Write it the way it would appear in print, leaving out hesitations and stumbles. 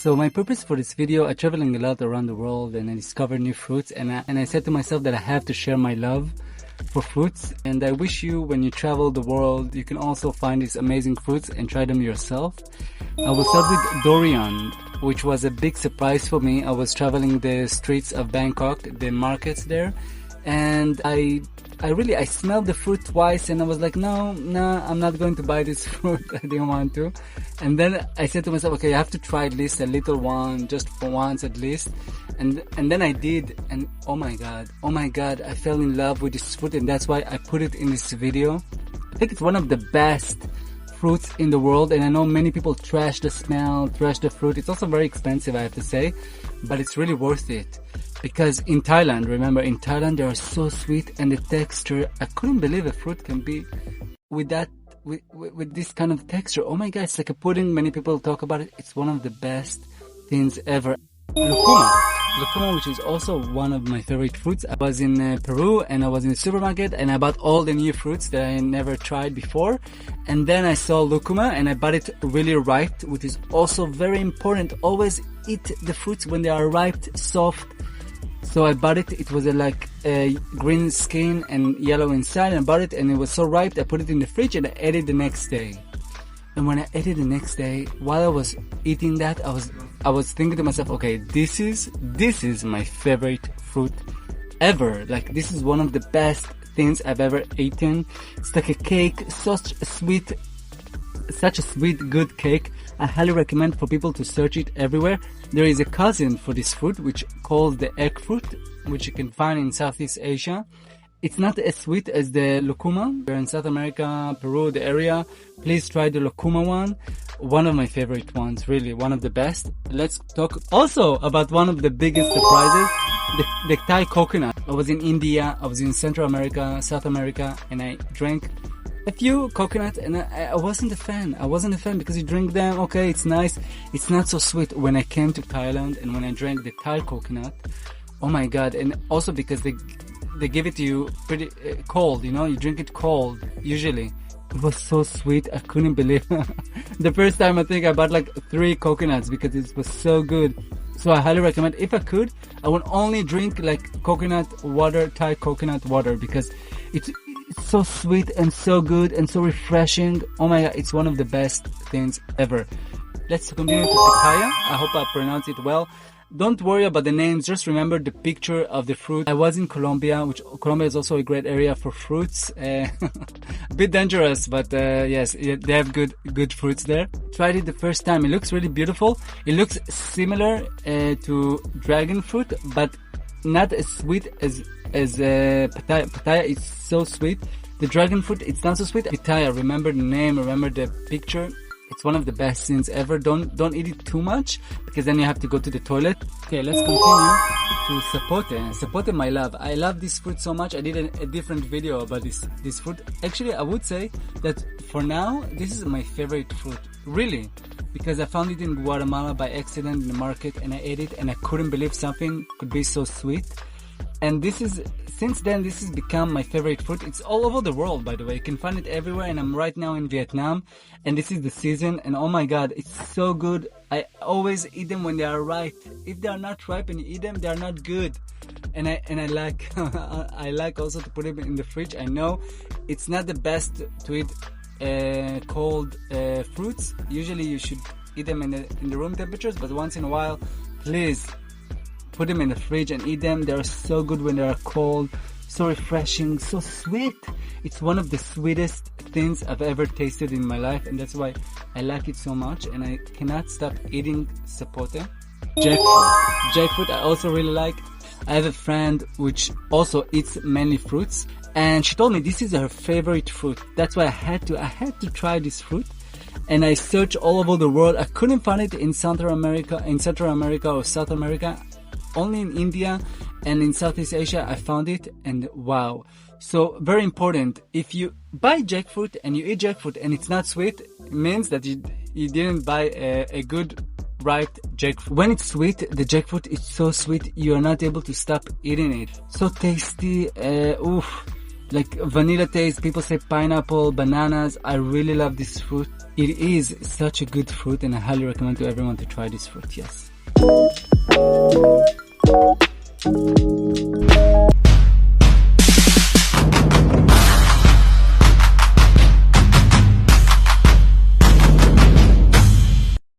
So my purpose for this video, I'm traveling a lot around the world and I discover new fruits, and I said to myself that I have to share my love for fruits, and I wish you, when you travel the world, you can also find these amazing fruits and try them yourself. I will start with Durian, which was a big surprise for me. I was traveling the streets of Bangkok, the markets there, and I smelled the fruit twice and I was like, no, I'm not going to buy this fruit. I didn't want to. And then I said to myself, okay, I have to try at least a little one, just for once at least. And then I did, and oh my god, I fell in love with this fruit, and that's why I put it in this video. I think it's one of the best fruits in the world, and I know many people trash the smell, trash the fruit. It's also very expensive, I have to say, but it's really worth it. Because in Thailand, remember, in Thailand they are so sweet, and the texture, I couldn't believe a fruit can be with that, with this kind of texture. Oh my god, it's like a pudding. Many people talk about it. It's one of the best things ever. Lucuma, which is also one of my favorite fruits. I was in Peru and I was in the supermarket and I bought all the new fruits that I never tried before. And then I saw Lucuma and I bought it really ripe, which is also very important. Always eat the fruits when they are ripe, soft. So I bought it. It was like a green skin and yellow inside. And I bought it and it was so ripe. I put it in the fridge and I ate it the next day. And when I ate it the next day, while I was eating that, I was thinking to myself, okay, this is my favorite fruit ever. Like, this is one of the best things I've ever eaten. It's like a cake, such a sweet, good cake. I highly recommend for people to search it everywhere. There is a cousin for this fruit, which called the egg fruit, which you can find in Southeast Asia. It's not as sweet as the Lucuma. We're in South America, Peru, the area. Please try the Lucuma one. One of my favorite ones, really, one of the best. Let's talk also about one of the biggest surprises, the Thai coconut. I was in India, I was in Central America, South America, and I drank a few coconuts, and I wasn't a fan. I wasn't a fan because you drink them, okay, it's nice. It's not so sweet. When I came to Thailand and when I drank the Thai coconut, oh my god, and also because they give it to you pretty cold, you know, you drink it cold, usually. It was so sweet, I couldn't believe it. The first time I think I bought like 3 coconuts because it was so good. So I highly recommend, if I could, I would only drink like coconut water, Thai coconut water, because it's so sweet and so good and so refreshing. Oh my god, it's one of the best things ever. Let's continue to Pataya. I hope I pronounce it well. Don't worry about the names, just remember the picture of the fruit. I was in Colombia, which Colombia is also a great area for fruits. A bit dangerous, but yes, they have good fruits there. Tried it the first time. It looks really beautiful. It looks similar to dragon fruit, but not as sweet as Pataya. Pataya is so sweet. The dragon fruit, it's not so sweet. Pataya, remember the name, remember the picture. It's one of the best things ever. Don't eat it too much, because then you have to go to the toilet. Okay, let's continue to Sapote. Sapote, my love. I love this fruit so much. I did a different video about this fruit. Actually, I would say that for now, this is my favorite fruit. Really. Because I found it in Guatemala by accident in the market, and I ate it, and I couldn't believe something could be so sweet. And since then, this has become my favorite fruit. It's all over the world, by the way. You can find it everywhere, and I'm right now in Vietnam, and this is the season, and oh my god, it's so good. I always eat them when they are ripe. If they are not ripe and you eat them, they are not good. And I like I like also to put them in the fridge. I know it's not the best to eat cold fruits. Usually you should eat them in the room temperatures, but once in a while, please put them in the fridge and eat them. They're so good when they are cold, so refreshing, so sweet. It's one of the sweetest things I've ever tasted in my life, and that's why I like it so much, and I cannot stop eating sapote. Jackfruit I also really like. I have a friend which also eats many fruits, and she told me this is her favorite fruit. That's why I had to try this fruit. And I searched all over the world. I couldn't find it in Central America or South America. Only in India and in Southeast Asia I found it, and wow. So very important, if you buy jackfruit and you eat jackfruit and it's not sweet, it means that you didn't buy a good ripe jackfruit. When it's sweet, the jackfruit is so sweet, you are not able to stop eating it. So tasty, oof. like vanilla taste. People say pineapple, bananas. I really love this fruit. It is such a good fruit, and I highly recommend to everyone to try this fruit. Yes.